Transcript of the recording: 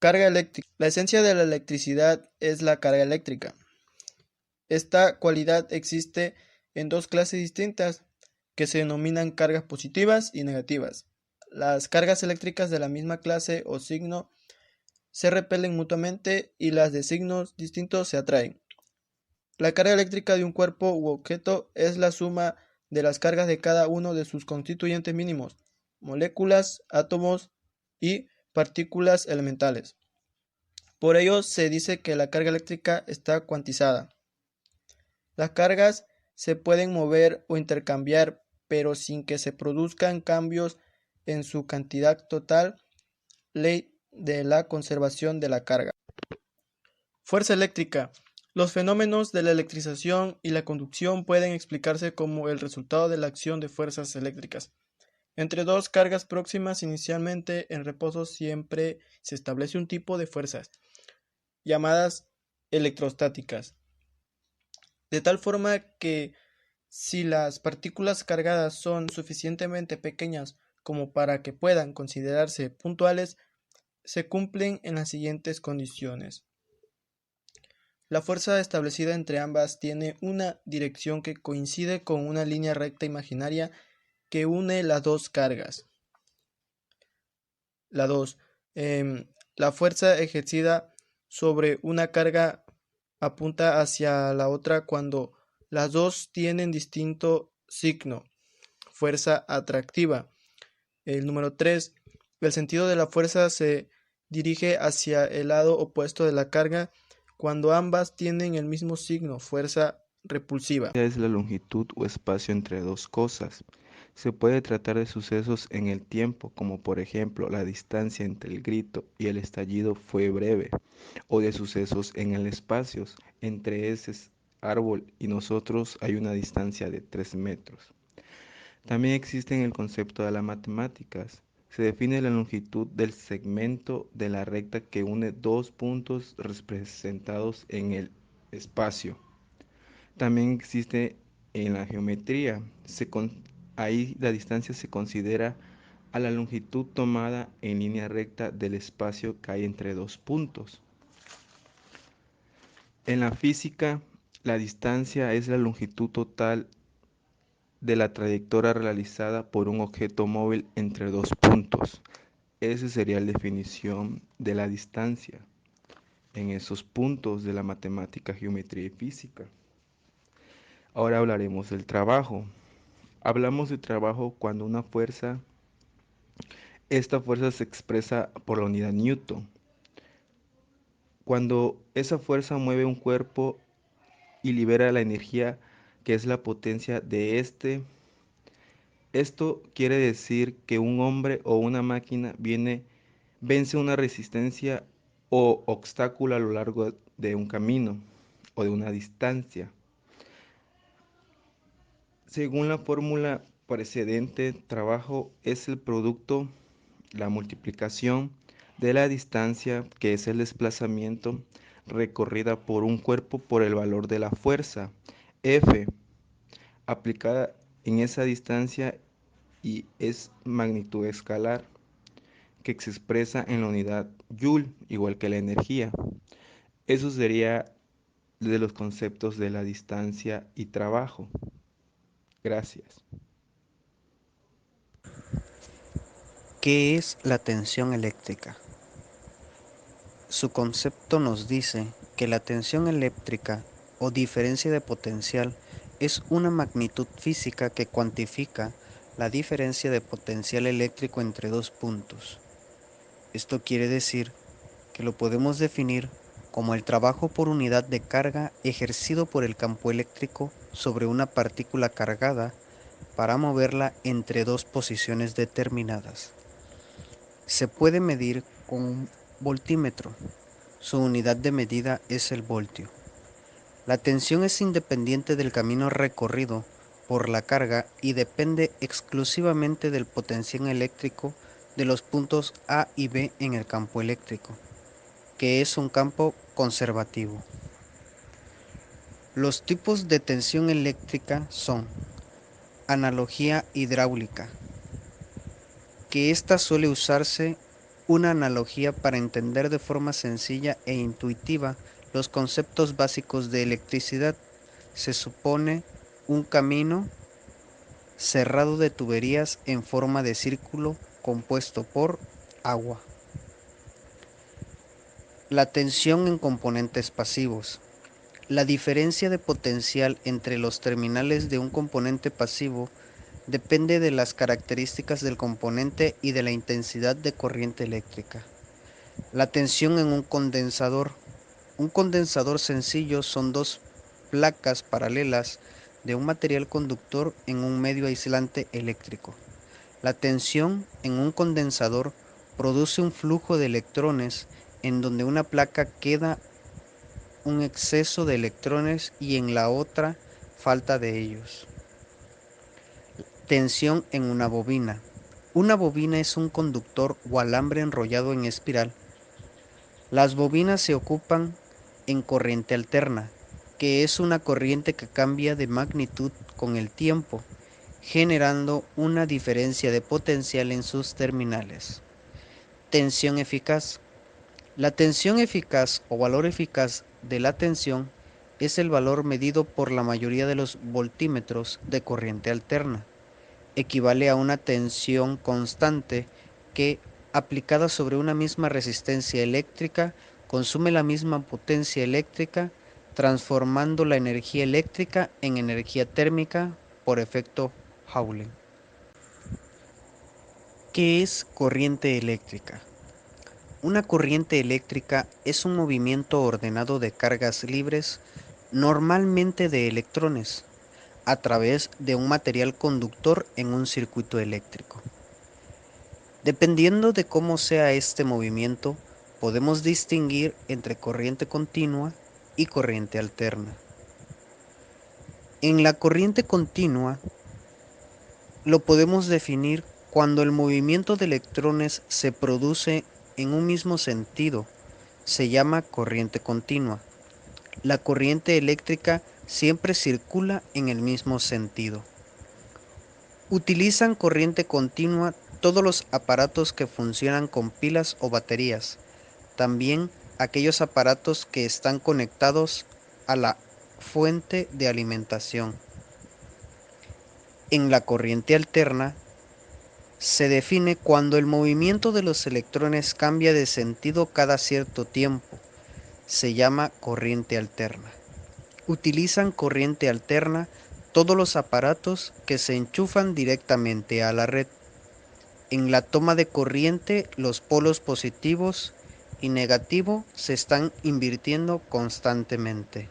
Carga eléctrica. La esencia de la electricidad es la carga eléctrica. Esta cualidad existe en dos clases distintas que se denominan cargas positivas y negativas. Las cargas eléctricas de la misma clase o signo se repelen mutuamente y las de signos distintos se atraen. La carga eléctrica de un cuerpo u objeto es la suma de las cargas de cada uno de sus constituyentes mínimos, moléculas, átomos y partículas elementales. Por ello se dice que la carga eléctrica está cuantizada. Las cargas se pueden mover o intercambiar, pero sin que se produzcan cambios en su cantidad total, ley de la conservación de la carga. Fuerza eléctrica. Los fenómenos de la electrización y la conducción pueden explicarse como el resultado de la acción de fuerzas eléctricas. Entre dos cargas próximas inicialmente en reposo siempre se establece un tipo de fuerzas, llamadas electrostáticas, de tal forma que si las partículas cargadas son suficientemente pequeñas como para que puedan considerarse puntuales, se cumplen en las siguientes condiciones. La fuerza establecida entre ambas tiene una dirección que coincide con una línea recta imaginaria que une las dos cargas. La 2. La fuerza ejercida sobre una carga apunta hacia la otra cuando las dos tienen distinto signo. Fuerza atractiva. El número 3. El sentido de la fuerza se dirige hacia el lado opuesto de la carga cuando ambas tienen el mismo signo, fuerza repulsiva. Es la longitud o espacio entre dos cosas. Se puede tratar de sucesos en el tiempo, como por ejemplo la distancia entre el grito y el estallido fue breve, o de sucesos en el espacio. Entre ese árbol y nosotros hay una distancia de 3 metros. También existe en el concepto de las matemáticas. Se define la longitud del segmento de la recta que une dos puntos representados en el espacio. También existe en la geometría. Ahí la distancia se considera a la longitud tomada en línea recta del espacio que hay entre dos puntos. En la física, la distancia es la longitud total de la trayectoria realizada por un objeto móvil entre dos puntos. Esa sería la definición de la distancia en esos puntos de la matemática, geometría y física. Ahora hablaremos del trabajo. Hablamos de trabajo cuando esta fuerza se expresa por la unidad Newton. Cuando esa fuerza mueve un cuerpo y libera la energía que es la potencia de este, esto quiere decir que un hombre o una máquina vence una resistencia o obstáculo a lo largo de un camino o de una distancia. Según la fórmula precedente, trabajo es el producto, la multiplicación de la distancia, que es el desplazamiento recorrida por un cuerpo por el valor de la fuerza F aplicada en esa distancia y es magnitud escalar que se expresa en la unidad Joule, igual que la energía. Eso sería de los conceptos de la distancia y trabajo. Gracias. ¿Qué es la tensión eléctrica? Su concepto nos dice que la tensión eléctrica o diferencia de potencial es una magnitud física que cuantifica la diferencia de potencial eléctrico entre dos puntos. Esto quiere decir que lo podemos definir como el trabajo por unidad de carga ejercido por el campo eléctrico sobre una partícula cargada para moverla entre dos posiciones determinadas. Se puede medir con un voltímetro. Su unidad de medida es el voltio. La tensión es independiente del camino recorrido por la carga y depende exclusivamente del potencial eléctrico de los puntos A y B en el campo eléctrico, que es un campo conservativo. Los tipos de tensión eléctrica son analogía hidráulica, que ésta suele usarse una analogía para entender de forma sencilla e intuitiva los conceptos básicos de electricidad. Se supone un camino cerrado de tuberías en forma de círculo compuesto por agua. La tensión en componentes pasivos. La diferencia de potencial entre los terminales de un componente pasivo depende de las características del componente y de la intensidad de corriente eléctrica. La tensión en un condensador. Un condensador sencillo son dos placas paralelas de un material conductor en un medio aislante eléctrico. La tensión en un condensador produce un flujo de electrones en donde una placa queda un exceso de electrones y en la otra falta de ellos. Tensión en una bobina. Una bobina es un conductor o alambre enrollado en espiral. Las bobinas se ocupan en corriente alterna, que es una corriente que cambia de magnitud con el tiempo, generando una diferencia de potencial en sus terminales. Tensión eficaz. La tensión eficaz o valor eficaz de la tensión es el valor medido por la mayoría de los voltímetros de corriente alterna. Equivale a una tensión constante que, aplicada sobre una misma resistencia eléctrica, consume la misma potencia eléctrica, transformando la energía eléctrica en energía térmica por efecto Joule. ¿Qué es corriente eléctrica? Una corriente eléctrica es un movimiento ordenado de cargas libres, normalmente de electrones, a través de un material conductor en un circuito eléctrico. Dependiendo de cómo sea este movimiento, podemos distinguir entre corriente continua y corriente alterna. En la corriente continua lo podemos definir cuando el movimiento de electrones se produce en un mismo sentido. Se llama corriente continua. La corriente eléctrica siempre circula en el mismo sentido. Utilizan corriente continua todos los aparatos que funcionan con pilas o baterías, también aquellos aparatos que están conectados a la fuente de alimentación. En la corriente alterna se define cuando el movimiento de los electrones cambia de sentido cada cierto tiempo. Se llama corriente alterna. Utilizan corriente alterna todos los aparatos que se enchufan directamente a la red. En la toma de corriente, los polos positivos y negativo se están invirtiendo constantemente.